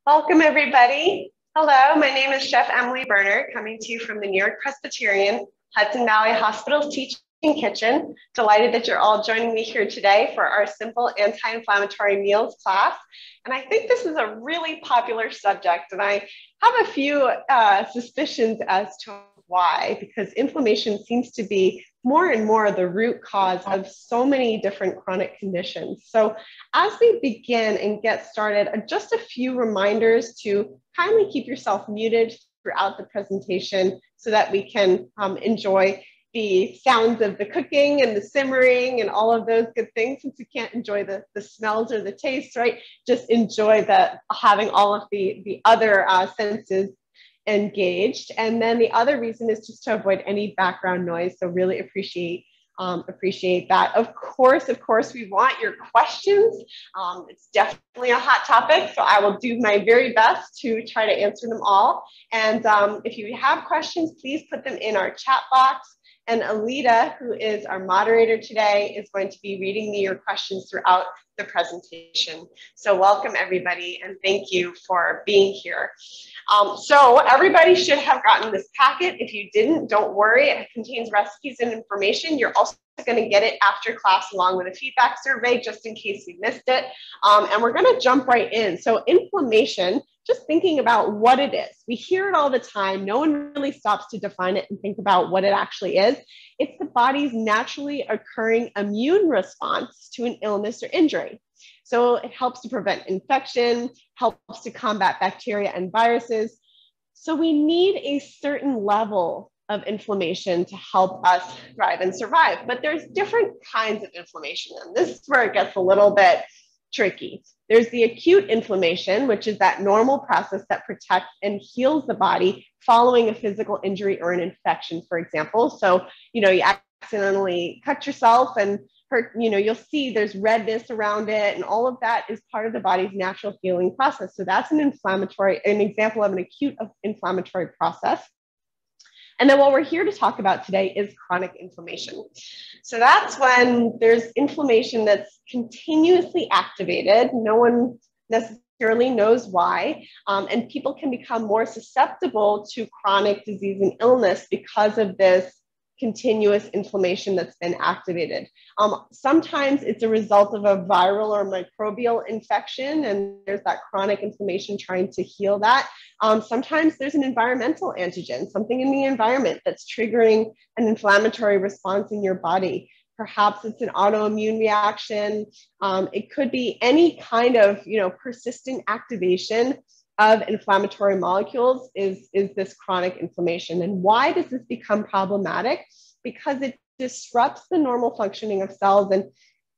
Welcome, everybody. Hello, my name is Chef Emily Berner, coming to you from the New York-Presbyterian Hudson Valley Hospital's Teaching Kitchen. Delighted that you're all joining me here today for our simple anti-inflammatory meals class. And I think this is a really popular subject, and I have a few suspicions as to why, because inflammation seems to be more and more the root cause of so many different chronic conditions. So as we begin and get started, just a few reminders to kindly keep yourself muted throughout the presentation so that we can enjoy the sounds of the cooking and the simmering and all of those good things. Since you can't enjoy the smells or the tastes, right? Just enjoy having all of the other senses engaged. And then the other reason is just to avoid any background noise. So really appreciate that. Of course, we want your questions. It's definitely a hot topic, so I will do my very best to try to answer them all. And if you have questions, please put them in our chat box. And Alita, who is our moderator today, is going to be reading me your questions throughout the presentation. So welcome, everybody, and thank you for being here. So everybody should have gotten this packet. If you didn't, don't worry. It contains recipes and information. You're also going to get it after class along with a feedback survey, just in case you missed it. And we're going to jump right in. So inflammation, just thinking about what it is. We hear it all the time. No one really stops to define it and think about what it actually is. It's the body's naturally occurring immune response to an illness or injury. So it helps to prevent infection, helps to combat bacteria and viruses. So we need a certain level of inflammation to help us thrive and survive. But there's different kinds of inflammation, and this is where it gets a little bit tricky. There's the acute inflammation, which is that normal process that protects and heals the body following a physical injury or an infection, for example. So, you accidentally cut yourself and hurt, you'll see there's redness around it, and all of that is part of the body's natural healing process. So that's an example of an acute inflammatory process. And then what we're here to talk about today is chronic inflammation. So that's when there's inflammation that's continuously activated. No one necessarily knows why. And people can become more susceptible to chronic disease and illness because of this continuous inflammation that's been activated. Sometimes it's a result of a viral or microbial infection, and there's that chronic inflammation trying to heal that. Sometimes there's an environmental antigen, something in the environment that's triggering an inflammatory response in your body. Perhaps it's an autoimmune reaction. It could be any kind of, persistent activation of inflammatory molecules is this chronic inflammation. And why does this become problematic? Because it disrupts the normal functioning of cells, and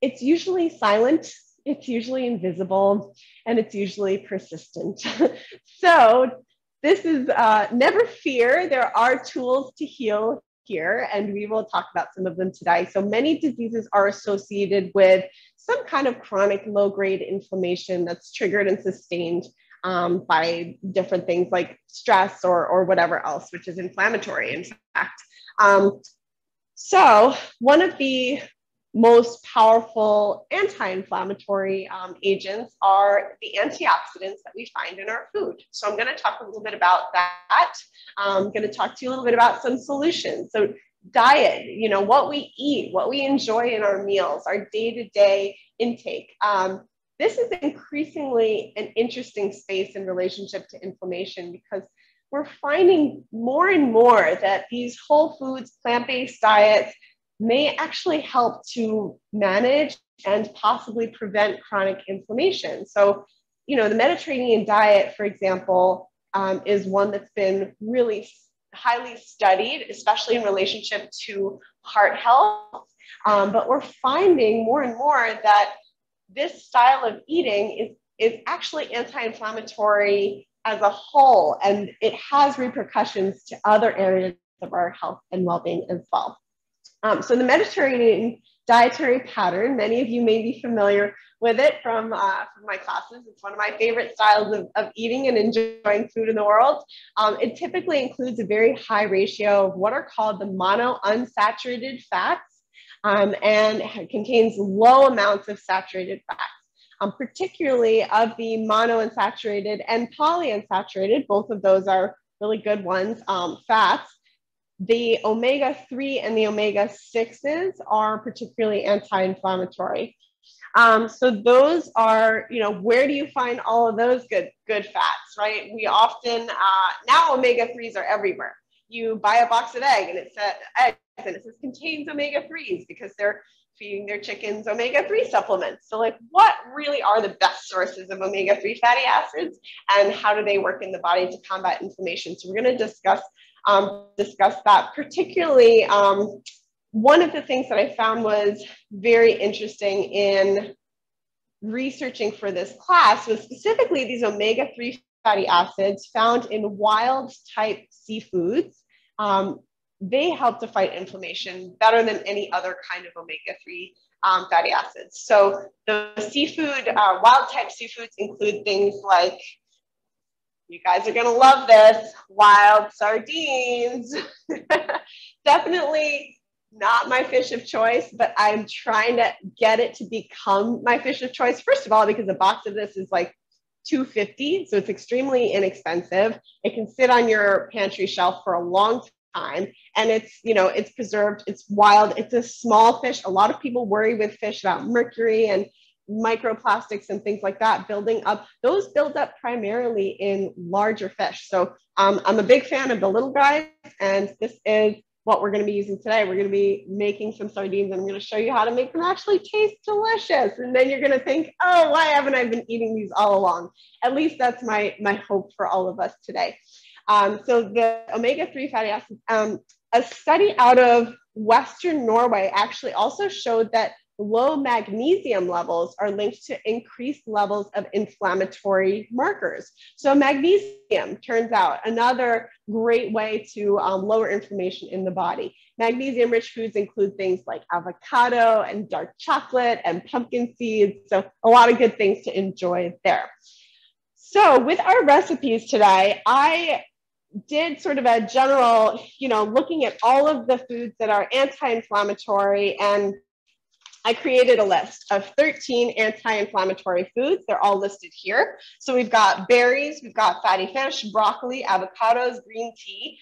it's usually silent, it's usually invisible, and it's usually persistent. So this is, never fear, there are tools to heal here, and we will talk about some of them today. So many diseases are associated with some kind of chronic low-grade inflammation that's triggered and sustained by different things like stress or whatever else, which is inflammatory, in fact. So one of the most powerful anti-inflammatory agents are the antioxidants that we find in our food. So I'm going to talk a little bit about that. I'm going to talk to you a little bit about some solutions. So diet, what we eat, what we enjoy in our meals, our day-to-day intake. This is increasingly an interesting space in relationship to inflammation, because we're finding more and more that these whole foods, plant-based diets may actually help to manage and possibly prevent chronic inflammation. So, the Mediterranean diet, for example, is one that's been really highly studied, especially in relationship to heart health. But we're finding more and more that this style of eating is actually anti-inflammatory as a whole, and it has repercussions to other areas of our health and well-being as well. So the Mediterranean dietary pattern, many of you may be familiar with it from my classes. It's one of my favorite styles of eating and enjoying food in the world. It typically includes a very high ratio of what are called the monounsaturated fats, and contains low amounts of saturated fats. particularly of the monounsaturated and polyunsaturated. Both of those are really good ones, fats. The omega-3 and the omega-6s are particularly anti-inflammatory. So those are, where do you find all of those good fats, right? We often, now omega-3s are everywhere. You buy a box of eggs and it says contains omega-3s because they're feeding their chickens omega-3 supplements. So like, what really are the best sources of omega-3 fatty acids and how do they work in the body to combat inflammation? So we're going to discuss that. Particularly, one of the things that I found was very interesting in researching for this class was specifically these omega-3 fatty acids found in wild type seafoods. They help to fight inflammation better than any other kind of omega-3 fatty acids. So the seafood, wild type seafoods include things like, you guys are gonna love this, wild sardines. Definitely not my fish of choice, but I'm trying to get it to become my fish of choice. First of all, because a box of this is like $2.50, so it's extremely inexpensive. It can sit on your pantry shelf for a long time, and it's preserved, it's wild, it's a small fish. A lot of people worry with fish about mercury and microplastics and things like that building up. Those build up primarily in larger fish. So I'm a big fan of the little guys, and this is what we're going to be using today. We're going to be making some sardines, and I'm going to show you how to make them actually taste delicious. And then you're going to think, oh, why haven't I been eating these all along? At least that's my hope for all of us today. So the omega-3 fatty acids, a study out of Western Norway actually also showed that low magnesium levels are linked to increased levels of inflammatory markers. So magnesium, turns out, another great way to lower inflammation in the body. Magnesium-rich foods include things like avocado and dark chocolate and pumpkin seeds. So a lot of good things to enjoy there. So with our recipes today, I did sort of a general, looking at all of the foods that are anti-inflammatory, and I created a list of 13 anti-inflammatory foods. They're all listed here. So we've got berries, we've got fatty fish, broccoli, avocados, green tea,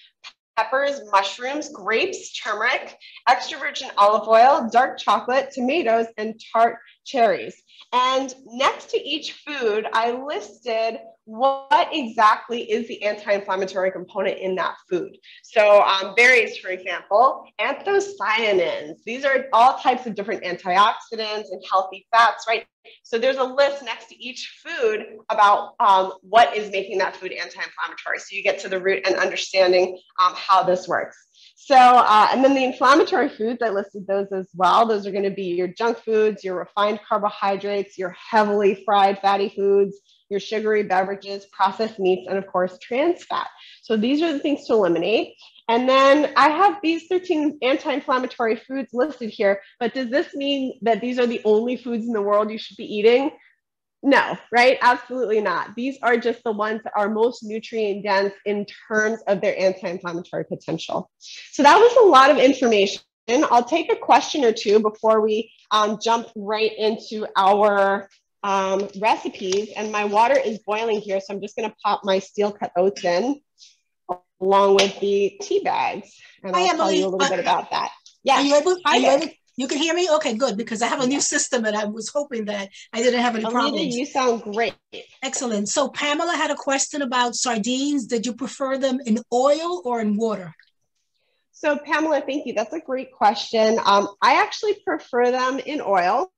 peppers, mushrooms, grapes, turmeric, extra virgin olive oil, dark chocolate, tomatoes, and tart cherries. And next to each food, I listed what exactly is the anti-inflammatory component in that food. So berries, for example, anthocyanins. These are all types of different antioxidants and healthy fats, right? So there's a list next to each food about what is making that food anti-inflammatory. So you get to the root and understanding how this works. So, and then the inflammatory foods, I listed those as well. Those are going to be your junk foods, your refined carbohydrates, your heavily fried fatty foods, your sugary beverages, processed meats, and of course, trans fat. So these are the things to eliminate. And then I have these 13 anti-inflammatory foods listed here, but does this mean that these are the only foods in the world you should be eating? No, right? Absolutely not. These are just the ones that are most nutrient dense in terms of their anti-inflammatory potential. So that was a lot of information. I'll take a question or two before we jump right into our recipes. And my water is boiling here, so I'm just going to pop my steel cut oats in along with the tea bags. And I'll tell you a little bit about that. Yeah. Are you able? You can hear me? Okay, good, because I have a new system and I was hoping that I didn't have any problems. You sound great. Excellent. So Pamela had a question about sardines. Did you prefer them in oil or in water? So Pamela, thank you. That's a great question. I actually prefer them in oil.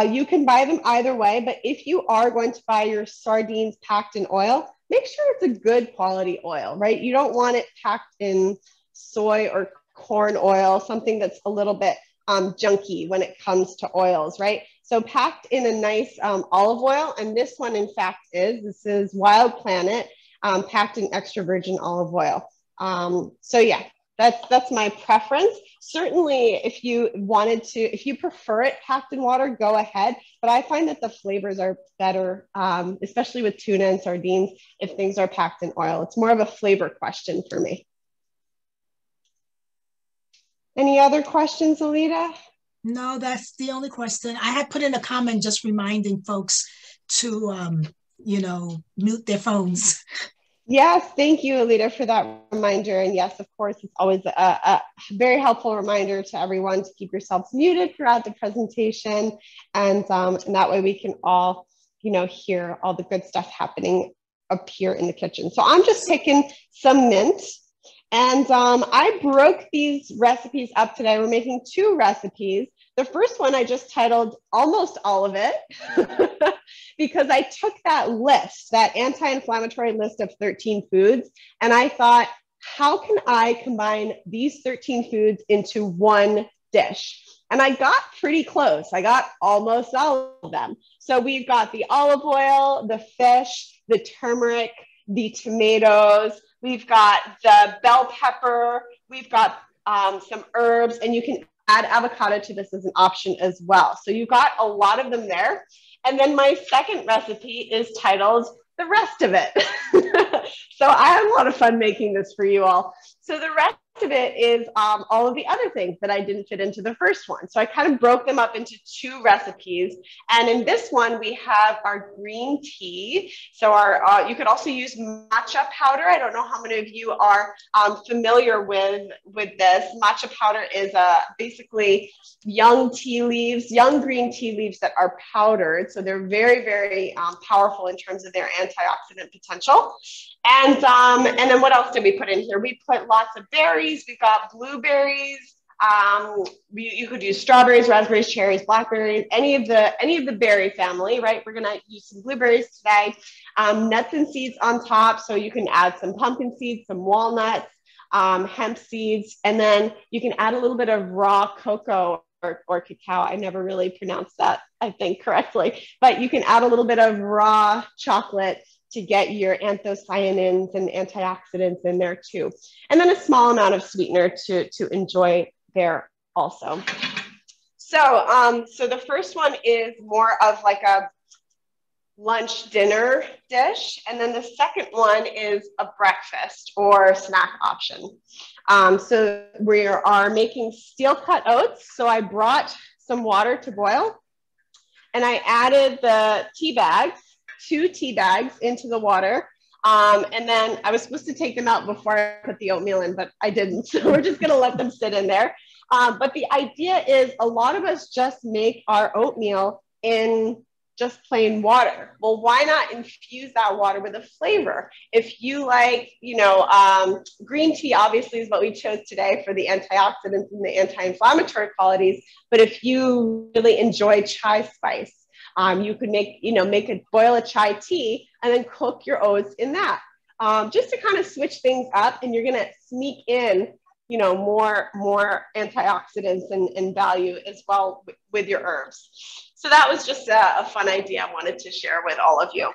You can buy them either way, but if you are going to buy your sardines packed in oil, make sure it's a good quality oil, right? You don't want it packed in soy or corn oil, something that's a little bit junky when it comes to oils, right? So packed in a nice olive oil, and this one in fact this is Wild Planet, packed in extra virgin olive oil. So yeah, that's my preference. Certainly if you prefer it packed in water, go ahead. But I find that the flavors are better, especially with tuna and sardines, if things are packed in oil. It's more of a flavor question for me. Any other questions, Alita? No, that's the only question. I had put in a comment just reminding folks to, mute their phones. Yes, thank you, Alita, for that reminder. And yes, of course, it's always a very helpful reminder to everyone to keep yourselves muted throughout the presentation. And that way we can all, hear all the good stuff happening up here in the kitchen. So I'm just picking some mint. And I broke these recipes up today. We're making 2 recipes. The first one I just titled Almost All of It because I took that list, that anti-inflammatory list of 13 foods, and I thought, how can I combine these 13 foods into one dish? And I got pretty close. I got almost all of them. So we've got the olive oil, the fish, the turmeric, the tomatoes, we've got the bell pepper, we've got some herbs, and you can add avocado to this as an option as well. So you got a lot of them there. And then my second recipe is titled The Rest of It. So I had a lot of fun making this for you all. So the rest of it is all of the other things that I didn't fit into the first one. So I kind of broke them up into 2 recipes. And in this one, we have our green tea. So you could also use matcha powder. I don't know how many of you are familiar with this. Matcha powder is basically young green tea leaves that are powdered. So they're very, very powerful in terms of their antioxidant potential. And then what else did we put in here? We put lots of berries. We've got blueberries. You could use strawberries, raspberries, cherries, blackberries, any of the berry family, right? We're gonna use some blueberries today. Nuts and seeds on top. So you can add some pumpkin seeds, some walnuts, hemp seeds, and then you can add a little bit of raw cocoa or cacao. I never really pronounced that, I think, correctly, but you can add a little bit of raw chocolate to get your anthocyanins and antioxidants in there too. And then a small amount of sweetener to enjoy there also. So, so the first one is more of like a lunch dinner dish. And then the second one is a breakfast or snack option. So we are making steel cut oats. So I brought some water to boil and I added the tea bags, 2 tea bags into the water. And then I was supposed to take them out before I put the oatmeal in, but I didn't. So we're just gonna let them sit in there. But the idea is a lot of us just make our oatmeal in just plain water. Well, why not infuse that water with a flavor? If you like, green tea obviously is what we chose today for the antioxidants and the anti-inflammatory qualities. But if you really enjoy chai spice, you could boil a chai tea and then cook your oats in that, just to kind of switch things up, and you're gonna sneak in, more antioxidants and value as well with your herbs. So that was just a fun idea I wanted to share with all of you.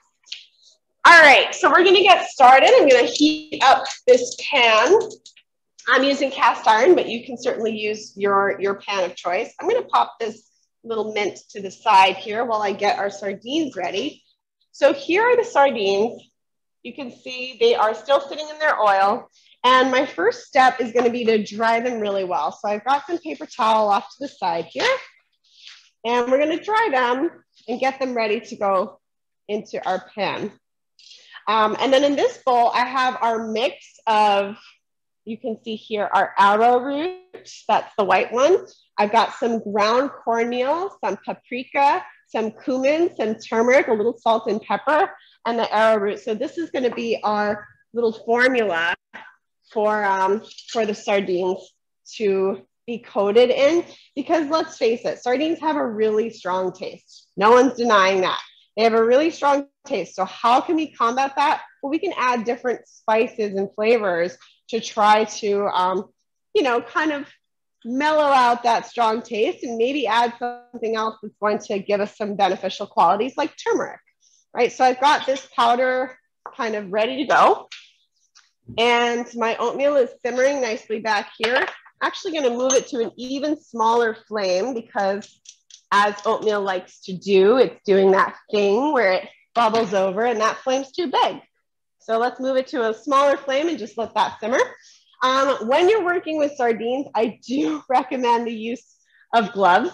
All right, so we're gonna get started. I'm gonna heat up this pan. I'm using cast iron, but you can certainly use your pan of choice. I'm gonna pop this little mint to the side here while I get our sardines ready. So here are the sardines. You can see they are still sitting in their oil. And my first step is going to be to dry them really well. So I've got some paper towel off to the side here. And we're going to dry them and get them ready to go into our pan. And then in this bowl, I have our mix of, you can see here, our arrowroot. That's the white one. I've got some ground cornmeal, some paprika, some cumin, some turmeric, a little salt and pepper, and the arrowroot. So this is going to be our little formula for the sardines to be coated in, because let's face it, sardines have a really strong taste. No one's denying that. They have a really strong taste. So how can we combat that? Well, we can add different spices and flavors to try to, kind of mellow out that strong taste, and maybe add something else that's going to give us some beneficial qualities like turmeric, right? So I've got this powder kind of ready to go. And my oatmeal is simmering nicely back here. I'm actually going to move it to an even smaller flame because, as oatmeal likes to do, it's doing that thing where it bubbles over and that flame's too big. So let's move it to a smaller flame and just let that simmer. When you're working with sardines, I do recommend the use of gloves,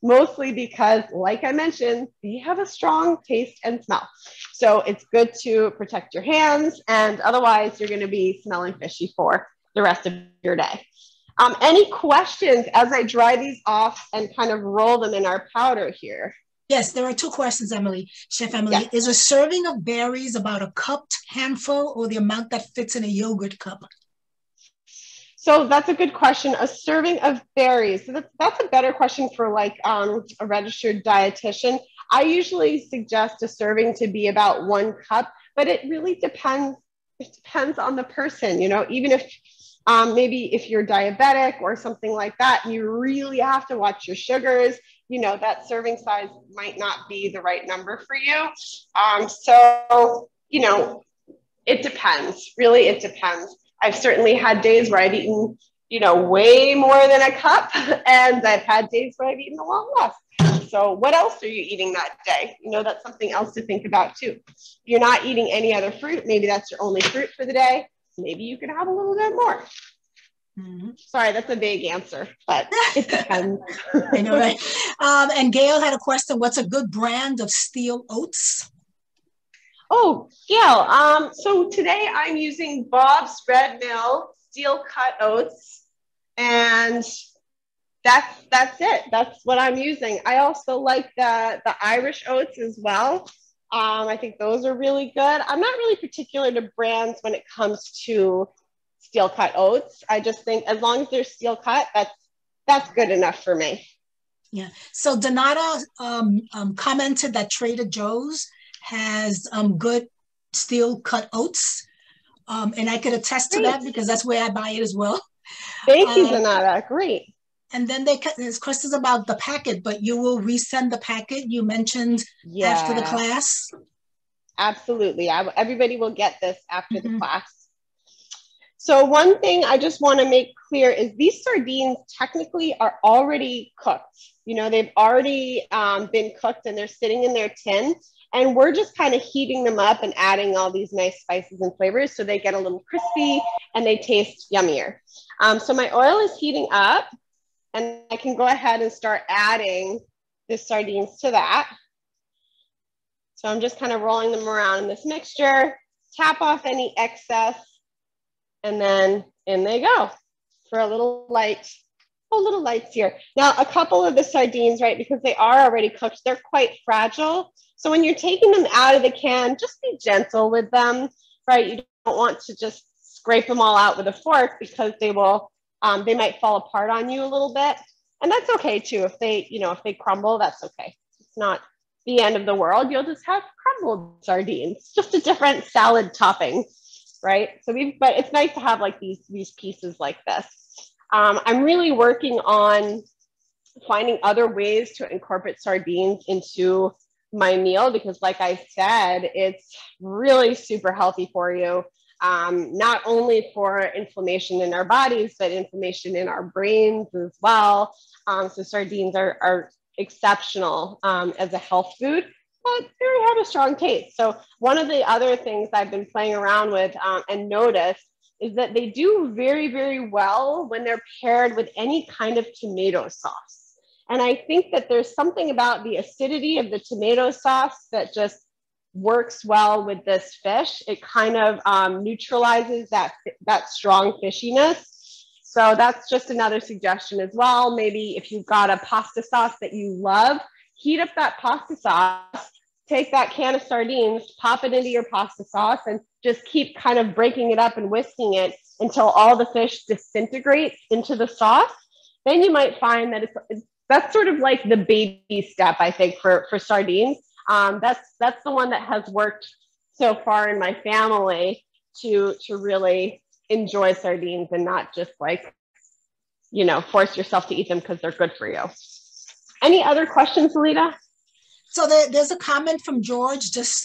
mostly because, like I mentioned, they have a strong taste and smell. So it's good to protect your hands, and otherwise you're going to be smelling fishy for the rest of your day. Any questions as I dry these off and kind of roll them in our powder here? Yes, there are two questions, Emily. Chef Emily, yes. Is a serving of berries about a cupped handful or the amount that fits in a yogurt cup? So that's a good question. A serving of berries. So that's a better question for like a registered dietitian. I usually suggest a serving to be about 1 cup, but it really depends. It depends on the person, you know, even if maybe if you're diabetic or something like that, you really have to watch your sugars, you know, that serving size might not be the right number for you. So, you know, it depends. Really, it depends. I've certainly had days where I've eaten, you know, way more than a cup, and I've had days where I've eaten a lot less. So what else are you eating that day? You know, that's something else to think about too. If you're not eating any other fruit, maybe that's your only fruit for the day. Maybe you could have a little bit more. Mm-hmm. Sorry, that's a vague answer, but it depends. I know, right? And Gail had a question. What's a good brand of steel oats? Oh, Gail, so today I'm using Bob's Red Mill Steel Cut Oats, and that's it. That's what I'm using. I also like the Irish oats as well. I think those are really good. I'm not really particular to brands when it comes to steel cut oats. I just think as long as they're steel cut, that's good enough for me. Yeah. So Donata commented that Trader Joe's has good steel cut oats. And I could attest to that because that's where I buy it as well. Thank you, Donata. Great. And then there's questions about the packet, but you will resend the packet you mentioned after the class? Absolutely. Everybody will get this after the class. So one thing I just want to make clear is these sardines technically are already cooked. You know, they've already been cooked and they're sitting in their tin. And we're just kind of heating them up and adding all these nice spices and flavors so they get a little crispy and they taste yummier. So my oil is heating up, and I can go ahead and start adding the sardines to that. So I'm just kind of rolling them around in this mixture, tap off any excess, and then in they go for a little lights here. Now, a couple of the sardines, right, because they are already cooked, they're quite fragile. So when you're taking them out of the can, just be gentle with them, right? You don't want to just scrape them all out with a fork because they might fall apart on you a little bit. And that's okay too. If they crumble, that's okay. It's not the end of the world. You'll just have crumbled sardines, just a different salad topping, right? But it's nice to have like these pieces like this. I'm really working on finding other ways to incorporate sardines into my meal because, like I said, it's really super healthy for you. Not only for inflammation in our bodies, but inflammation in our brains as well. So sardines are exceptional as a health food, but they have a strong taste. So one of the other things I've been playing around with and noticed is that they do very, very well when they're paired with any kind of tomato sauce. And I think that there's something about the acidity of the tomato sauce that just works well with this fish. It kind of neutralizes that strong fishiness. So that's just another suggestion as well. Maybe if you've got a pasta sauce that you love, heat up that pasta sauce, take that can of sardines, pop it into your pasta sauce, and just keep kind of breaking it up and whisking it until all the fish disintegrates into the sauce. Then you might find that that's sort of like the baby step, I think, for sardines. That's the one that has worked so far in my family to really enjoy sardines and not just like, you know, force yourself to eat them because they're good for you. Any other questions, Alita? So there's a comment from George, just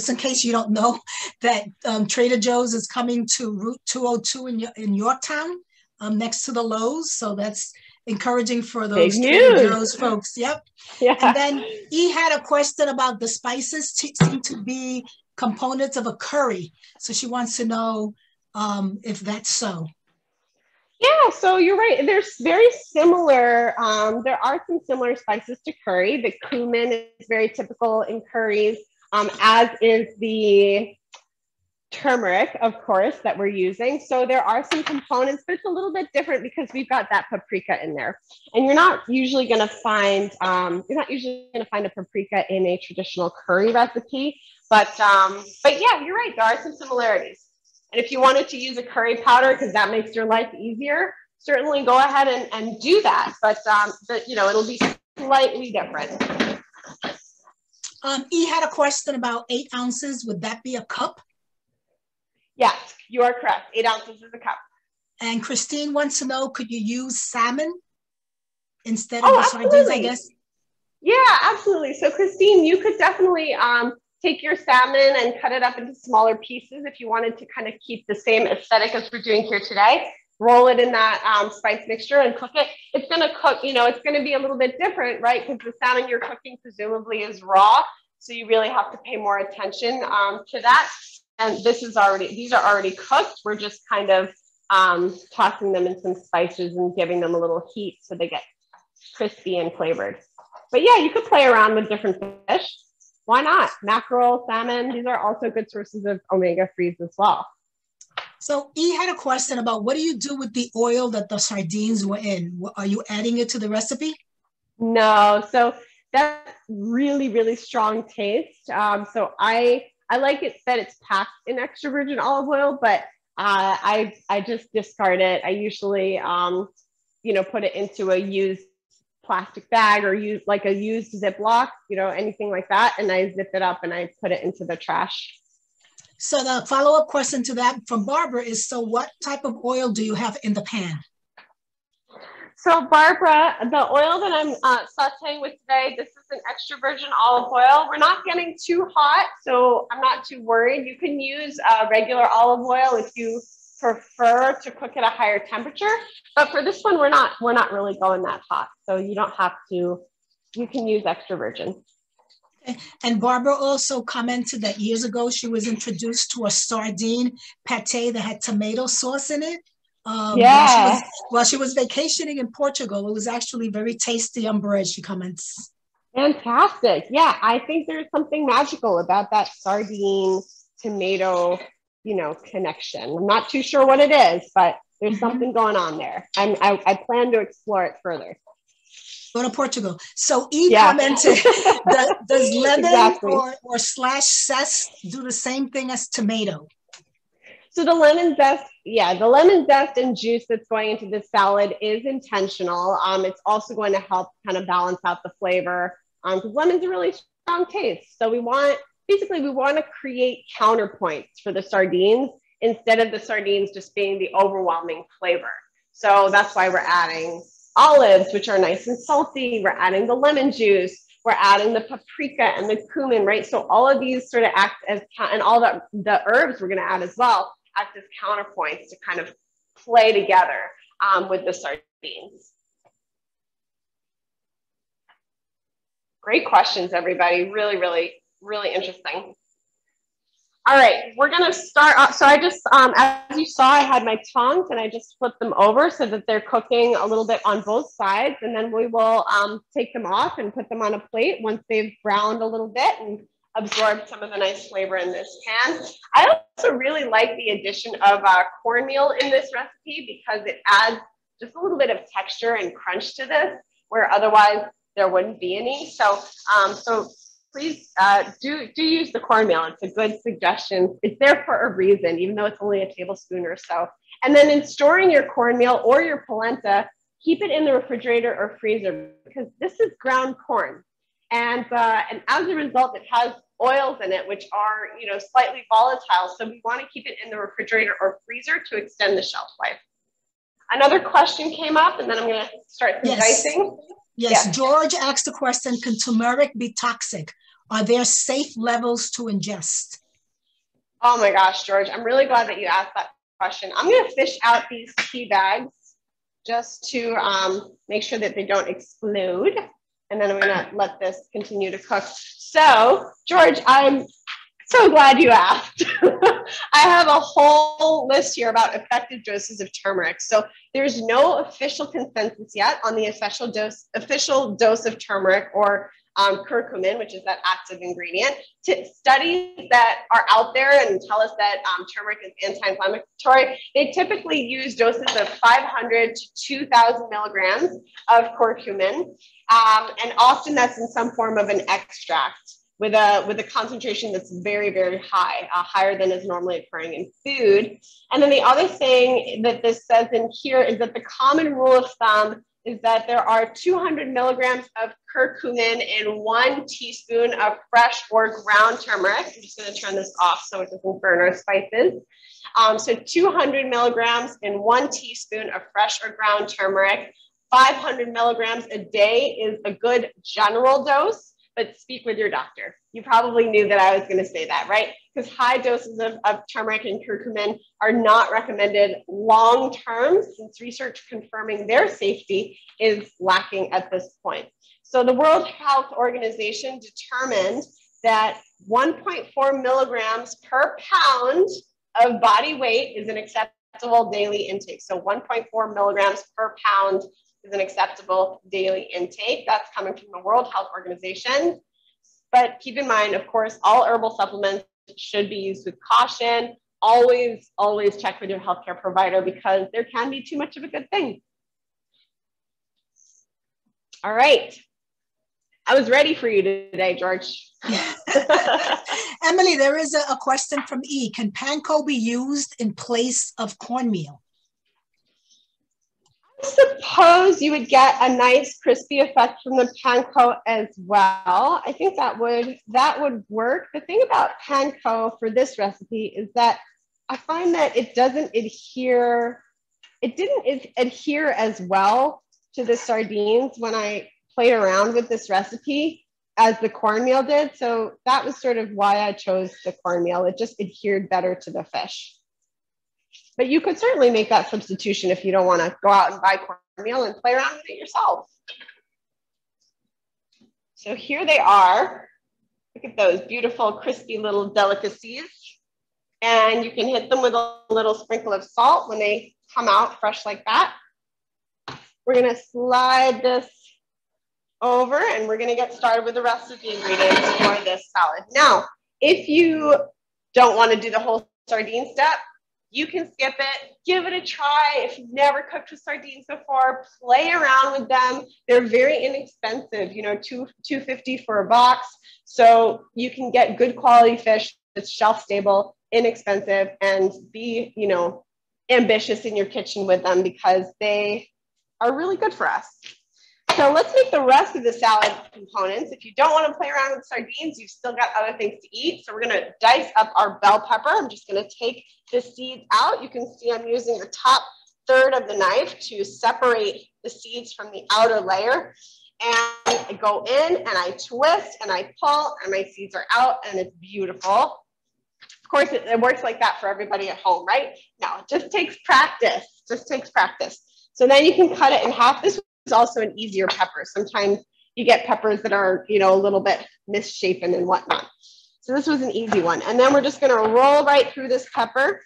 in case you don't know, that Trader Joe's is coming to Route 202 in Yorktown, next to the Lowe's. So that's encouraging for those Trader Joe's folks. Yep. Yeah. And then he had a question about the spices seem to be components of a curry. So she wants to know if that's so. Yeah, so you're right. There's very similar, there are some similar spices to curry. The cumin is very typical in curries, as is the turmeric, of course, that we're using. So there are some components, but it's a little bit different because we've got that paprika in there. And you're not usually going to find a paprika in a traditional curry recipe. But yeah, you're right. There are some similarities. And if you wanted to use a curry powder because that makes your life easier, certainly go ahead and do that. But it'll be slightly different. E had a question about 8 ounces. Would that be a cup? Yes, you are correct. 8 ounces is a cup. And Christine wants to know, could you use salmon instead of the sardines, I guess? Yeah, absolutely. So Christine, you could definitely take your salmon and cut it up into smaller pieces if you wanted to kind of keep the same aesthetic as we're doing here today. Roll it in that spice mixture and cook it. It's going to cook, it's going to be a little bit different, right? Because the salmon you're cooking presumably is raw. So you really have to pay more attention to that. And these are already cooked. We're just kind of tossing them in some spices and giving them a little heat so they get crispy and flavored. But yeah, you could play around with different fish. Why not? Mackerel, salmon, these are also good sources of omega-3s as well. So E had a question about, what do you do with the oil that the sardines were in? Are you adding it to the recipe? No, so that's really, really strong taste. So I like it that it's packed in extra virgin olive oil, but I just discard it. I usually, put it into a used plastic bag or use like a used Ziploc, anything like that. And I zip it up and I put it into the trash. So the follow-up question to that from Barbara is, so what type of oil do you have in the pan? So Barbara, the oil that I'm sauteing with today, this is an extra virgin olive oil. We're not getting too hot, so I'm not too worried. You can use regular olive oil if you prefer to cook at a higher temperature. But for this one, we're not really going that hot. So you don't have to, you can use extra virgin. Okay. And Barbara also commented that years ago, she was introduced to a sardine pate that had tomato sauce in it. While she was vacationing in Portugal. It was actually very tasty on bread, she comments. Fantastic. Yeah, I think there's something magical about that sardine tomato, connection. I'm not too sure what it is, but there's something going on there. I plan to explore it further. Go to Portugal. So E commented, does lemon or slash zest do the same thing as tomato? So the lemon zest and juice that's going into this salad is intentional. It's also going to help kind of balance out the flavor because lemon's a really strong taste. So we want to create counterpoints for the sardines instead of the sardines just being the overwhelming flavor. So that's why we're adding olives, which are nice and salty. We're adding the lemon juice. We're adding the paprika and the cumin, right? So all of these sort of act as, and all the herbs we're going to add as well, act as counterpoints to kind of play together with the sardines. Great questions, everybody. Really, really, really interesting. All right, we're gonna start. So I just, as you saw, I had my tongs and I just flipped them over so that they're cooking a little bit on both sides. And then we will take them off and put them on a plate once they've browned a little bit and absorb some of the nice flavor in this pan. I also really like the addition of cornmeal in this recipe because it adds just a little bit of texture and crunch to this, where otherwise there wouldn't be any. So, please do use the cornmeal. It's a good suggestion. It's there for a reason, even though it's only a tablespoon or so. And then in storing your cornmeal or your polenta, keep it in the refrigerator or freezer because this is ground corn. And as a result, it has oils in it, which are, slightly volatile. So we want to keep it in the refrigerator or freezer to extend the shelf life. Another question came up, and then I'm going to start some dicing. Yes, George asked the question, can turmeric be toxic? Are there safe levels to ingest? Oh my gosh, George, I'm really glad that you asked that question. I'm going to fish out these tea bags just to make sure that they don't explode. And then I'm going to let this continue to cook. So, George, I'm So glad you asked. I have a whole list here about effective doses of turmeric. So there's no official consensus yet on the official dose of turmeric or curcumin, which is that active ingredient. Studies that are out there and tell us that turmeric is anti-inflammatory, they typically use doses of 500 to 2,000 milligrams of curcumin, and often that's in some form of an extract, with a concentration that's very, very high, higher than is normally occurring in food. And then the other thing that this says in here is that the common rule of thumb is that there are 200 milligrams of curcumin in 1 teaspoon of fresh or ground turmeric. I'm just going to turn this off so it doesn't burn our spices. So 200 milligrams in 1 teaspoon of fresh or ground turmeric. 500 milligrams a day is a good general dose, but speak with your doctor. You probably knew that I was going to say that, right? Because high doses of turmeric and curcumin are not recommended long-term, since research confirming their safety is lacking at this point. So the World Health Organization determined that 1.4 milligrams per pound of body weight is an acceptable daily intake. So 1.4 milligrams per pound is an acceptable daily intake. That's coming from the World Health Organization. But keep in mind, of course, all herbal supplements should be used with caution. Always, always check with your healthcare provider, because there can be too much of a good thing. All right. I was ready for you today, George. Emily, there is a question from E. Can Panko be used in place of cornmeal? I suppose you would get a nice crispy effect from the Panko as well. I think that would work. The thing about Panko for this recipe is that I find that it didn't adhere as well to the sardines when I played around with this recipe as the cornmeal did. So that was sort of why I chose the cornmeal. It just adhered better to the fish. But you could certainly make that substitution if you don't want to go out and buy cornmeal and play around with it yourself. So here they are. Look at those beautiful, crispy little delicacies. And you can hit them with a little sprinkle of salt when they come out fresh like that. We're going to slide this over and we're going to get started with the rest of the ingredients for this salad. Now, if you don't want to do the whole sardine step, you can skip it, give it a try. If you've never cooked with sardines before, play around with them. They're very inexpensive, you know, $2.50 for a box. So you can get good quality fish that's shelf stable, inexpensive, and be, you know, ambitious in your kitchen with them, because they are really good for us. So let's make the rest of the salad components. If you don't want to play around with sardines, you've still got other things to eat. So we're going to dice up our bell pepper. I'm just going to take the seeds out. You can see I'm using the top third of the knife to separate the seeds from the outer layer. And I go in and I twist and I pull and my seeds are out and it's beautiful. Of course, it works like that for everybody at home, right? No, it just takes practice. Just takes practice. So then you can cut it in half. This is also an easier pepper. Sometimes you get peppers that are, you know, a little bit misshapen and whatnot. So this was an easy one. And then we're just going to roll right through this pepper,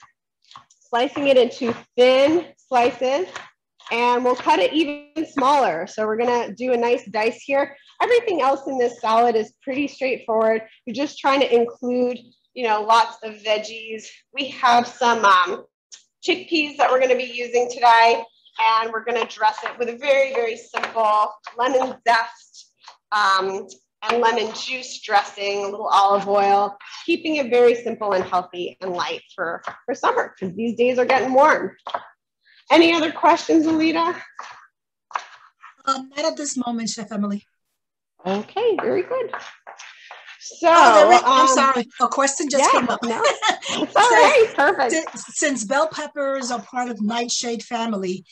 slicing it into thin slices, and we'll cut it even smaller. So we're going to do a nice dice here. Everything else in this salad is pretty straightforward. You're just trying to include, you know, lots of veggies. We have some chickpeas that we're going to be using today. And we're going to dress it with a very, very simple lemon zest and lemon juice dressing, a little olive oil, keeping it very simple and healthy and light for summer, because these days are getting warm. Any other questions, Alita? Not at this moment, Chef Emily. Okay, very good. So, I'm sorry, a question just came up. No, it's all right, perfect. Since bell peppers are part of nightshade family,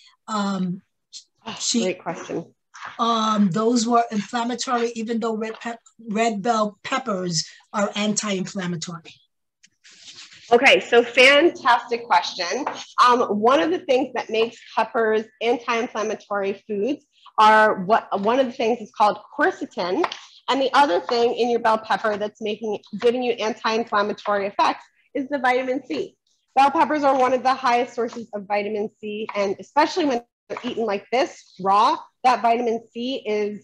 great question. Those were inflammatory, even though red bell peppers are anti-inflammatory. Okay, so fantastic question. One of the things that makes peppers anti-inflammatory foods are one of the things is called quercetin. And the other thing in your bell pepper that's giving you anti-inflammatory effects is the vitamin C. Bell peppers are one of the highest sources of vitamin C, and especially when they're eaten like this, raw, that vitamin C is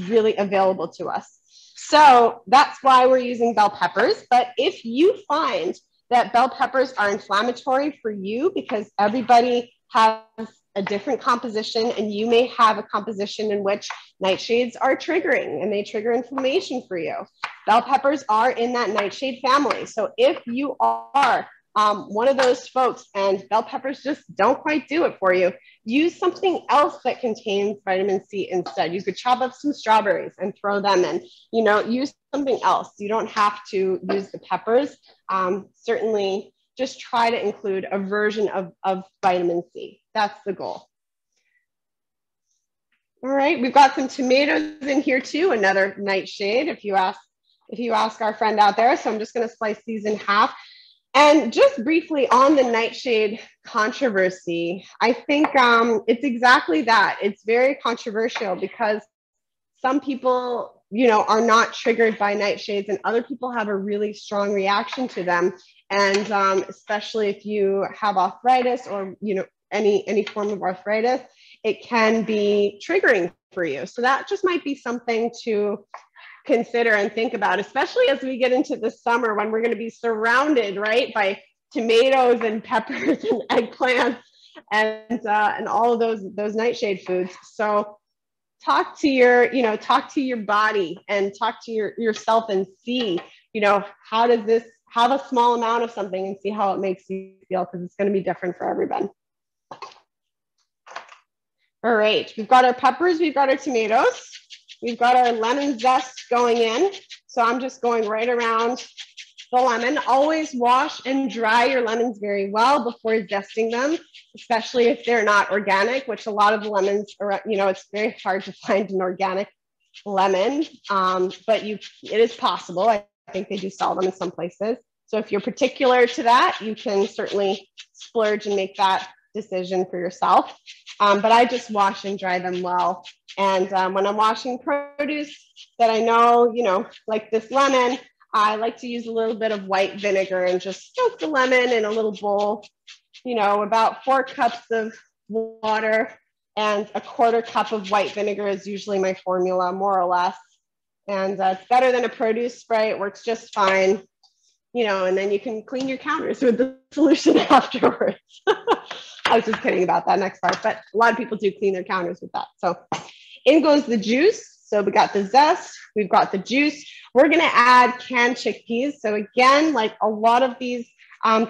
really available to us. So that's why we're using bell peppers. But if you find that bell peppers are inflammatory for you, because everybody has a different composition, and you may have a composition in which nightshades are triggering and they trigger inflammation for you. Bell peppers are in that nightshade family. So if you are one of those folks and bell peppers just don't quite do it for you, use something else that contains vitamin C instead. You could chop up some strawberries and throw them in, use something else. You don't have to use the peppers. Certainly just try to include a version of vitamin C. That's the goal. All right, we've got some tomatoes in here too, another nightshade if you ask our friend out there. So I'm just gonna slice these in half. And just briefly on the nightshade controversy, I think it's exactly that. It's very controversial because some people, are not triggered by nightshades, and other people have a really strong reaction to them. And especially if you have arthritis or, any form of arthritis, it can be triggering for you. So that just might be something to consider and think about, especially as we get into the summer when we're going to be surrounded, right, by tomatoes and peppers and eggplants and all of those nightshade foods. So talk to your body and talk to yourself and see, how does this have a small amount of something and see how it makes you feel, because it's going to be different for everyone. All right, we've got our peppers, we've got our tomatoes, we've got our lemon zest going in. So I'm just going right around the lemon. Always wash and dry your lemons very well before zesting them, especially if they're not organic, which a lot of the lemons are, it's very hard to find an organic lemon, but it is possible. I think they do sell them in some places. So if you're particular to that, you can certainly splurge and make that decision for yourself. But I just wash and dry them well. And when I'm washing produce that I know, like this lemon, I like to use a little bit of white vinegar and just soak the lemon in a little bowl, about 4 cups of water and a 1/4 cup of white vinegar is usually my formula, more or less. And it's better than a produce spray. It works just fine, and then you can clean your counters with the solution afterwards. I was just kidding about that next part, but a lot of people do clean their counters with that. So in goes the juice. So we got the zest, we've got the juice. We're gonna add canned chickpeas. So again, like a lot of these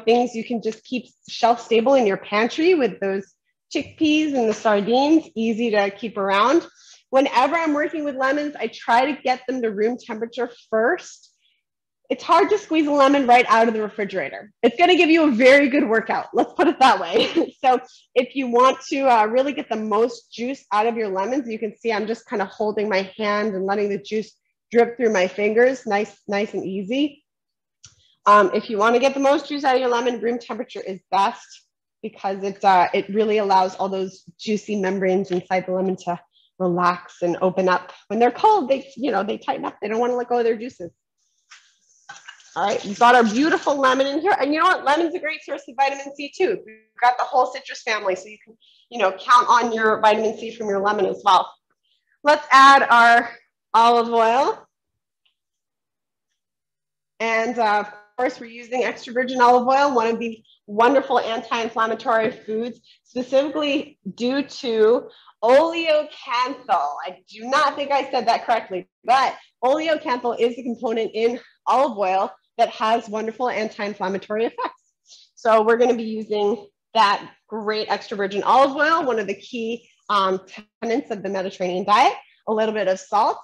things you can just keep shelf stable in your pantry with those chickpeas and the sardines, easy to keep around. Whenever I'm working with lemons, I try to get them to room temperature first. It's hard to squeeze a lemon right out of the refrigerator. It's going to give you a very good workout. Let's put it that way. So if you want to really get the most juice out of your lemons, you can see I'm just kind of holding my hand and letting the juice drip through my fingers, nice and easy. If you want to get the most juice out of your lemon, room temperature is best because it really allows all those juicy membranes inside the lemon to relax and open up. When they're cold, they tighten up. They don't want to let go of their juices. All right, we've got our beautiful lemon in here. And you know what? Lemon's a great source of vitamin C too. We've got the whole citrus family, so you can, count on your vitamin C from your lemon as well. Let's add our olive oil. And of course, we're using extra virgin olive oil, one of the wonderful anti-inflammatory foods, specifically due to oleocanthal. I do not think I said that correctly, but oleocanthal is a component in olive oil that has wonderful anti-inflammatory effects. So we're going to be using that great extra virgin olive oil, one of the key tenets of the Mediterranean diet, a little bit of salt.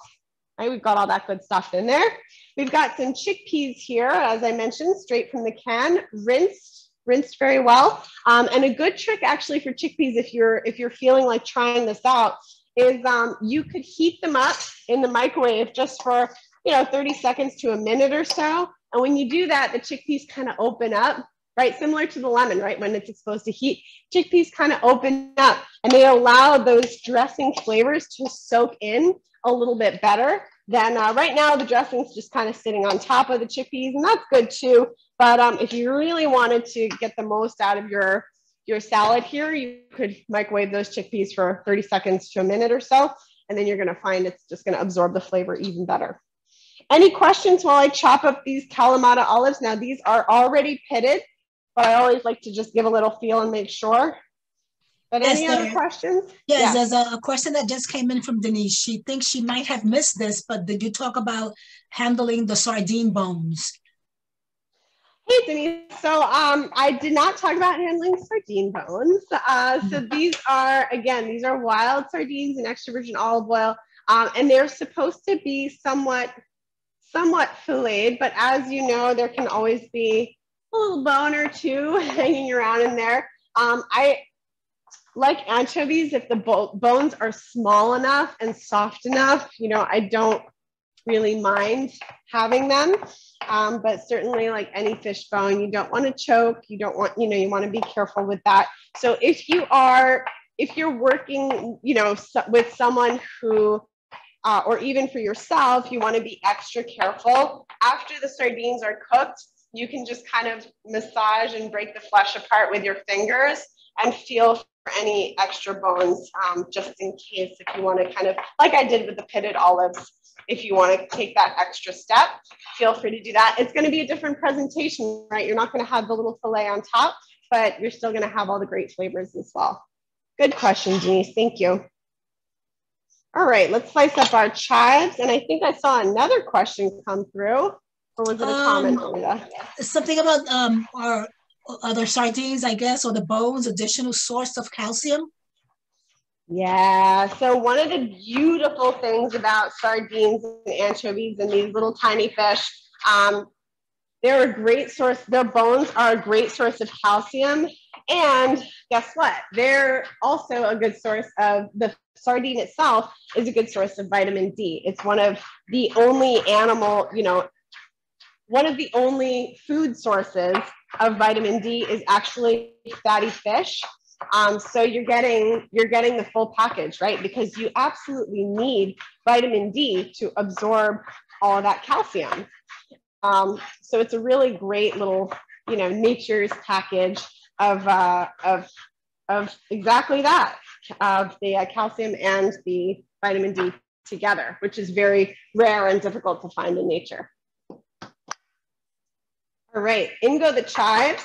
Right, we've got all that good stuff in there. We've got some chickpeas here, as I mentioned, straight from the can, rinsed very well. And a good trick actually for chickpeas, if you're feeling like trying this out, is you could heat them up in the microwave just for 30 seconds to a minute or so. And when you do that, the chickpeas kind of open up, right? Similar to the lemon, right? When it's exposed to heat, chickpeas kind of open up and they allow those dressing flavors to soak in a little bit better Then right now the dressing's just kind of sitting on top of the chickpeas, and that's good too. But if you really wanted to get the most out of your salad here, you could microwave those chickpeas for 30 seconds to a minute or so, and then you're gonna find it's just gonna absorb the flavor even better. Any questions while I chop up these Kalamata olives? Now these are already pitted, but I always like to just give a little feel and make sure. But any other questions? Yes, there's a question that just came in from Denise. She thinks she might have missed this, but did you talk about handling the sardine bones? Hey, Denise. So I did not talk about handling sardine bones. So these are, again, these are wild sardines in extra virgin olive oil, and they're supposed to be somewhat filleted, but as you know, there can always be a little bone or two hanging around in there. I like anchovies, if the bones are small enough and soft enough, you know, I don't really mind having them. But certainly like any fish bone, you don't want to choke. You don't want, you know, you want to be careful with that. So if you're working, you know, with someone who, or even for yourself, you want to be extra careful. After the sardines are cooked, you can just kind of massage and break the flesh apart with your fingers and feel for any extra bones, just in case, if you want to kind of, like I did with the pitted olives, if you want to take that extra step, feel free to do that. It's going to be a different presentation, right? You're not going to have the little fillet on top, but you're still going to have all the great flavors as well. Good question, Denise. Thank you. All right, let's slice up our chives. And I think I saw another question come through. Or was it a comment, Rita? Something about our other sardines, I guess, or the bones, additional source of calcium. Yeah, so one of the beautiful things about sardines and anchovies and these little tiny fish, they're a great source, their bones are a great source of calcium. And guess what? They're also a good source of, the sardine itself is a good source of vitamin D. It's one of the only animal, you know, one of the only food sources of vitamin D is actually fatty fish. So you're getting the full package, right? Because you absolutely need vitamin D to absorb all of that calcium. So it's a really great little, you know, nature's package of exactly that, of the calcium and the vitamin D together, which is very rare and difficult to find in nature. All right, in go the chives.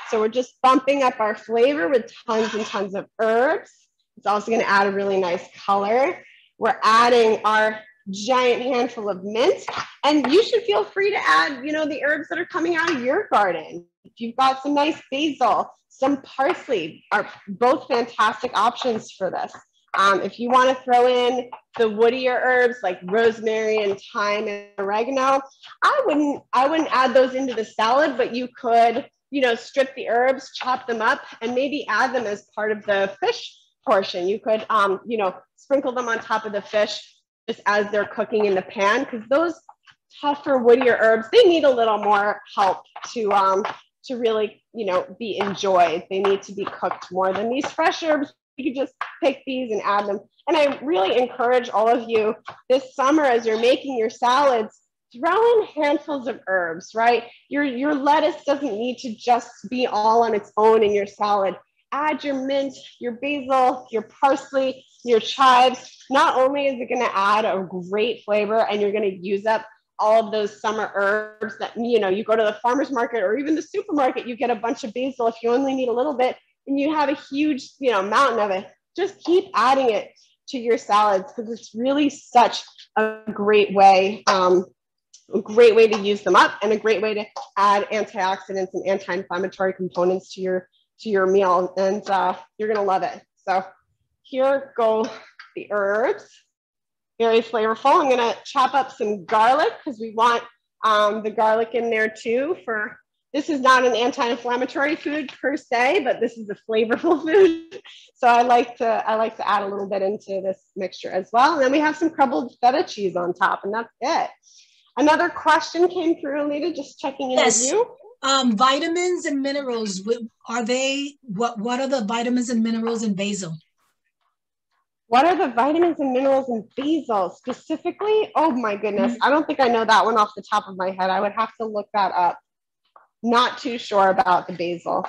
So we're just bumping up our flavor with tons and tons of herbs. It's also going to add a really nice color. We're adding our giant handful of mint, and you should feel free to add, you know, the herbs that are coming out of your garden. If you've got some nice basil, some parsley are both fantastic options for this. If you want to throw in the woodier herbs like rosemary and thyme and oregano, I wouldn't add those into the salad, but you could, you know, strip the herbs, chop them up, and maybe add them as part of the fish portion. You could, you know, sprinkle them on top of the fish just as they're cooking in the pan, because those tougher, woodier herbs, they need a little more help to really, you know, be enjoyed. They need to be cooked more than these fresh herbs. You can just pick these and add them. And I really encourage all of you this summer, as you're making your salads, throw in handfuls of herbs, right? Your lettuce doesn't need to just be all on its own in your salad. Add your mint, your basil, your parsley, your chives. Not only is it going to add a great flavor, and you're going to use up all of those summer herbs that, you know, you go to the farmer's market or even the supermarket, you get a bunch of basil if you only need a little bit, and you have a huge, you know, mountain of it. Just keep adding it to your salads, because it's really such a great way to use them up, and a great way to add antioxidants and anti-inflammatory components to your meal, and you're gonna love it. So here go the herbs, very flavorful. I'm gonna chop up some garlic, because we want the garlic in there too. This is not an anti-inflammatory food per se, but this is a flavorful food. So I like to add a little bit into this mixture as well. And then we have some crumbled feta cheese on top, and that's it. Another question came through, Alita, just checking in with you. Vitamins and minerals, what are the vitamins and minerals in basil? What are the vitamins and minerals in basil specifically? Oh my goodness. I don't think I know that one off the top of my head. I would have to look that up. Not too sure about the basil,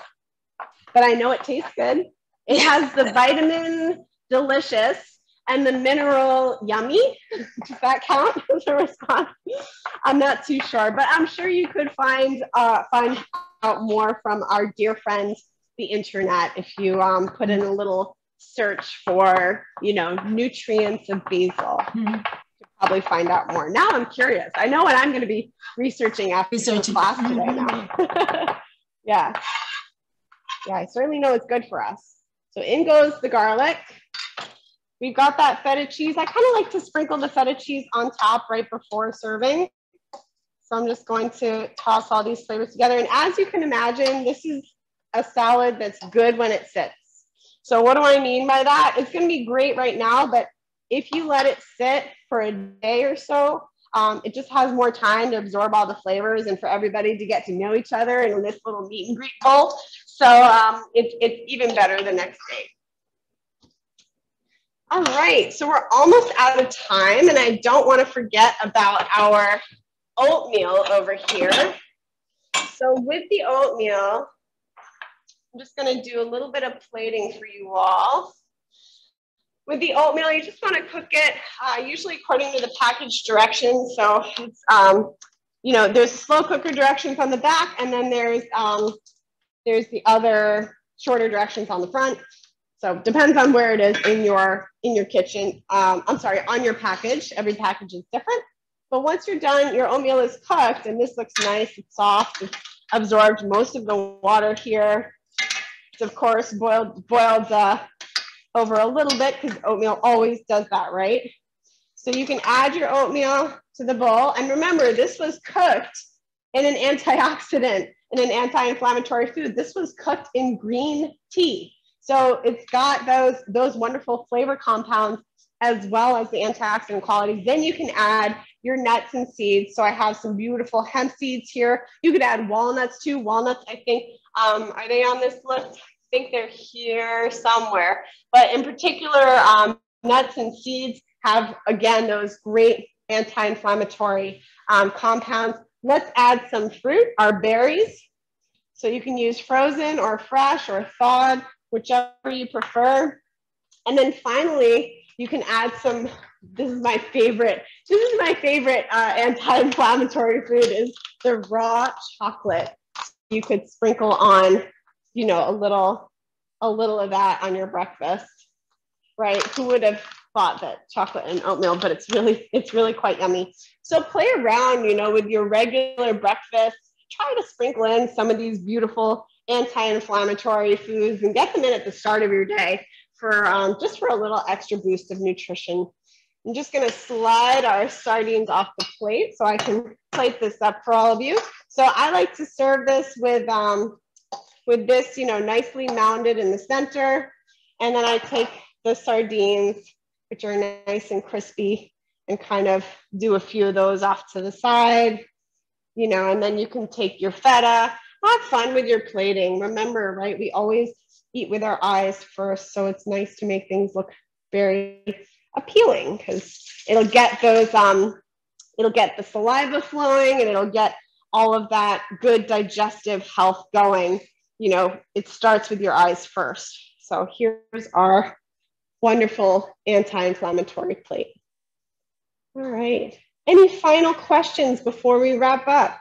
but I know it tastes good. It has the vitamin delicious and the mineral yummy. Does that count as a response? I'm not too sure, but I'm sure you could find out more from our dear friends, the internet, if you put in a little search for, you know, nutrients of basil. You could probably find out more. Now I'm curious. I know what I'm going to be researching after class today now. Yeah. Yeah, I certainly know it's good for us. So in goes the garlic. We've got that feta cheese. I kind of like to sprinkle the feta cheese on top right before serving. So I'm just going to toss all these flavors together. And as you can imagine, this is a salad that's good when it sits. So what do I mean by that? It's going to be great right now, but if you let it sit for a day or so, it just has more time to absorb all the flavors and for everybody to get to know each other in this little meet and greet bowl. So it's even better the next day. All right, so we're almost out of time, and I don't want to forget about our oatmeal over here. So with the oatmeal, I'm just going to do a little bit of plating for you all. With the oatmeal, you just want to cook it usually according to the package directions. So it's, you know, there's slow cooker directions on the back, and then there's the other shorter directions on the front. So it depends on where it is in your kitchen. I'm sorry, on your package. Every package is different. But once you're done, your oatmeal is cooked, and this looks nice. It's soft. It's absorbed most of the water here. It's of course boiled over a little bit because oatmeal always does that, right? So you can add your oatmeal to the bowl. And remember, this was cooked in an antioxidant, in an anti-inflammatory food. This was cooked in green tea. So it's got those wonderful flavor compounds as well as the antioxidant qualities. Then you can add your nuts and seeds. So I have some beautiful hemp seeds here. You could add walnuts too. Walnuts, I think, are they on this list? I think they're here somewhere. But in particular, nuts and seeds have, again, those great anti-inflammatory compounds. Let's add some fruit, our berries. So you can use frozen or fresh or thawed, whichever you prefer. And then finally, you can add some, this is my favorite anti-inflammatory food is the raw chocolate. You could sprinkle on, you know, a little of that on your breakfast, right? Who would have thought that chocolate and oatmeal, but it's really quite yummy. So play around, you know, with your regular breakfast. Try to sprinkle in some of these beautiful anti-inflammatory foods and get them in at the start of your day for just for a little extra boost of nutrition. I'm just going to slide our sardines off the plate so I can plate this up for all of you. So I like to serve this with this, you know, nicely mounded in the center. And then I take the sardines, which are nice and crispy, and kind of do a few of those off to the side, you know, and then you can take your feta. Have fun with your plating. Remember, right, we always eat with our eyes first. So it's nice to make things look very appealing because it'll get those, it'll get the saliva flowing and it'll get all of that good digestive health going. You know, it starts with your eyes first. So here's our wonderful anti-inflammatory plate. All right. Any final questions before we wrap up?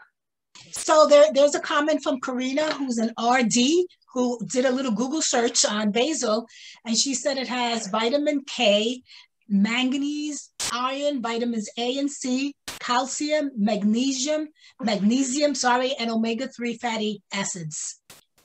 So there's a comment from Karina, who's an RD, who did a little Google search on basil, and she said it has vitamin K, manganese, iron, vitamins A and C, calcium, magnesium, and omega-3 fatty acids.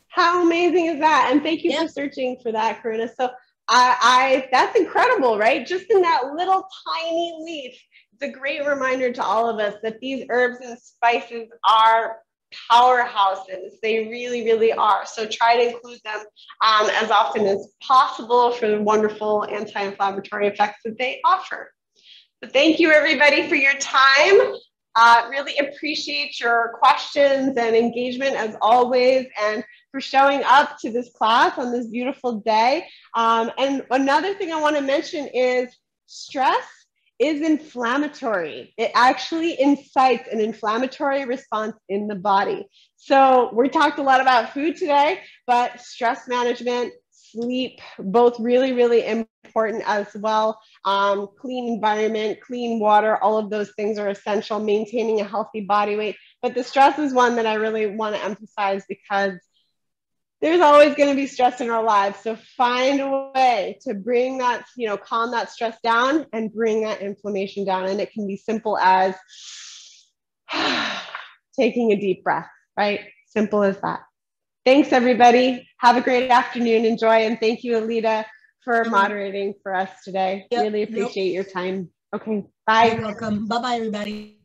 How amazing is that? And thank you for searching for that, Karina. So that's incredible, right? Just in that little tiny leaf. It's a great reminder to all of us that these herbs and spices are powerhouses. They really, really are. So try to include them as often as possible for the wonderful anti-inflammatory effects that they offer. But thank you, everybody, for your time. Really appreciate your questions and engagement as always, and for showing up to this class on this beautiful day. And another thing I want to mention is stress is inflammatory. It actually incites an inflammatory response in the body. So we talked a lot about food today, but stress management, sleep, both really, really important as well. Clean environment, clean water, all of those things are essential, maintaining a healthy body weight. But the stress is one that I really want to emphasize because there's always going to be stress in our lives. So find a way to bring that, calm that stress down and bring that inflammation down. And it can be simple as taking a deep breath, right? Simple as that. Thanks, everybody. Have a great afternoon. Enjoy. And thank you, Alita, for moderating for us today. Really appreciate your time. Okay, bye. You're welcome. Bye-bye, everybody.